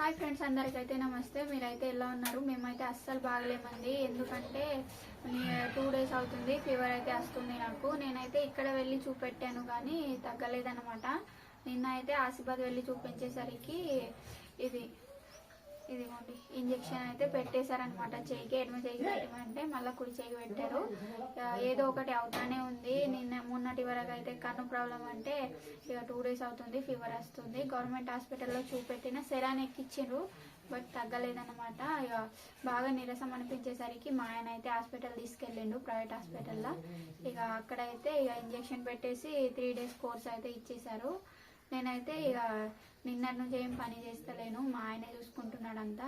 Hi friends, అందరికైతే నమస్తే. మీరైతే ఎలా ఉన్నారు? మేమైతే అస్సలు బాగలేమండి. ఎందుకంటే 2 డేస్ అవుతుంది, ఫీవర్ అయితే వస్తుంది నాకు. నేనైతే ఇక్కడ వెళ్ళి చూపెట్టాను కానీ తగ్గలేదన్నమాట. నిన్న అయితే ఆసిఫాబాద్ వెళ్ళి చూపించేసరికి ఇదిగోండి ఇంజెక్షన్ అయితే పెట్టేశారనమాట. చేయికి ఎడమ చేయికి పెట్టమంటే మళ్ళీ కుడి చేయికి పెట్టారు. ఏదో ఒకటి అవుతానే ఉంది. మొన్నటి వరకు అయితే కన్ను ప్రాబ్లం అంటే ఇక 2 డేస్ అవుతుంది, ఫీవర్ వస్తుంది. గవర్నమెంట్ హాస్పిటల్లో చూపెట్టిన సెరాన్ ఎక్కిచ్చిండ్రు, బట్ తగ్గలేదన్నమాట. ఇక బాగా నీరసం అనిపించేసరికి మా ఆయన అయితే హాస్పిటల్ తీసుకెళ్ళిండు, ప్రైవేట్ హాస్పిటల్లో. ఇక అక్కడైతే ఇక ఇంజెక్షన్ పెట్టేసి 3 డేస్ కోర్స్ అయితే ఇచ్చేశారు. నేనైతే ఇక నిన్నటి నుంచి ఏం పని చేస్తలేను, మా ఆయనే చూసుకుంటున్నాడంతా.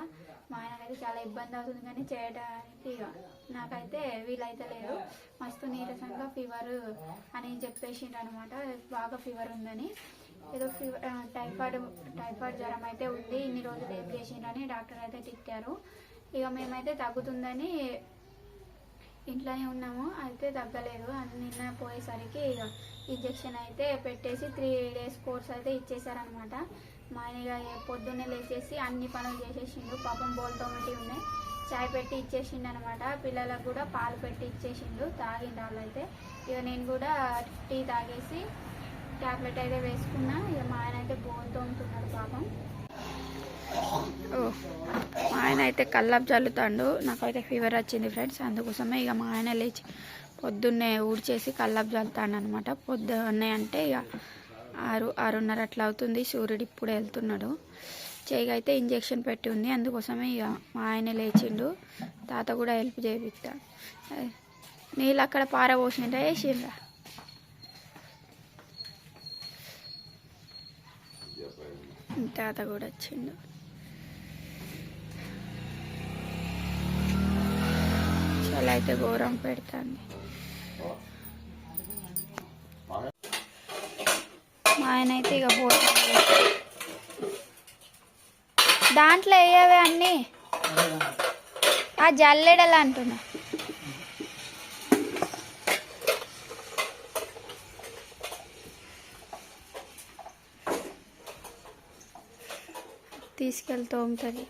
మా ఆయనకైతే చాలా ఇబ్బంది అవుతుంది కానీ చేయడానికి నాకైతే వీలైతే లేదు. మస్తు నీరసంగా ఫీవర్ అని చెప్పేసిండ్రు అనమాట. బాగా ఫీవర్ ఉందని, ఏదో టైఫాయిడ్ జ్వరం అయితే ఉంది, ఇన్ని రోజులు ఏం చేసిండ్రని డాక్టర్ అయితే తిట్టారు. ఇక మేమైతే తగ్గుతుందని ఇంట్లోనే ఉన్నాము, అయితే తగ్గలేదు. నిన్న పోయేసరికి ఇక ఇంజెక్షన్ అయితే పెట్టేసి 3 డేస్ కోర్స్ అయితే ఇచ్చేసారనమాట. మా ఆయన పొద్దున్నే లేచేసి అన్ని పనులు చేసేసిండు. పాపం బోల్ తోమిటి ఉన్నాయి, చాయ్ పెట్టి ఇచ్చేసిండు అనమాట. పిల్లలకు కూడా పాలు పెట్టి ఇచ్చేసిండు, తాగిండు వాళ్ళు అయితే. ఇక నేను కూడా టీ తాగేసి ట్యాబ్లెట్ అయితే వేసుకున్నా. ఇక మా ఆయన అయితే బోల్ తోముతున్నాడు పాపం. మా ఆయన అయితే కల్లాపు చల్లుతాడు. నాకైతే ఫీవర్ వచ్చింది ఫ్రెండ్స్, అందుకోసమే ఇక మా ఆయన లేచి పొద్దున్నే ఊడ్చేసి కల్లాపు చల్లుతాడు అనమాట. పొద్దున్నే అంటే ఇక 6:30 అట్లా అవుతుంది. సూర్యుడు ఇప్పుడు వెళ్తున్నాడు. చేయికి అయితే ఇంజెక్షన్ పెట్టి ఉంది, అందుకోసమే ఇక మా ఆయన లేచిండు. తాత కూడా హెల్ప్ చేపిస్తాడు. నీళ్ళు అక్కడ పారబోసిండ్రా వేసిండ్రా? తాత కూడా వచ్చిండు. చాలా అయితే ఘోరం పెడతాంది. మా ఆయన అయితే ఇక దాంట్లో వేయవే అన్నీ, ఆ జల్లెడలా అంటున్నా. తీసుకెళ్తూ ఉంటుంది.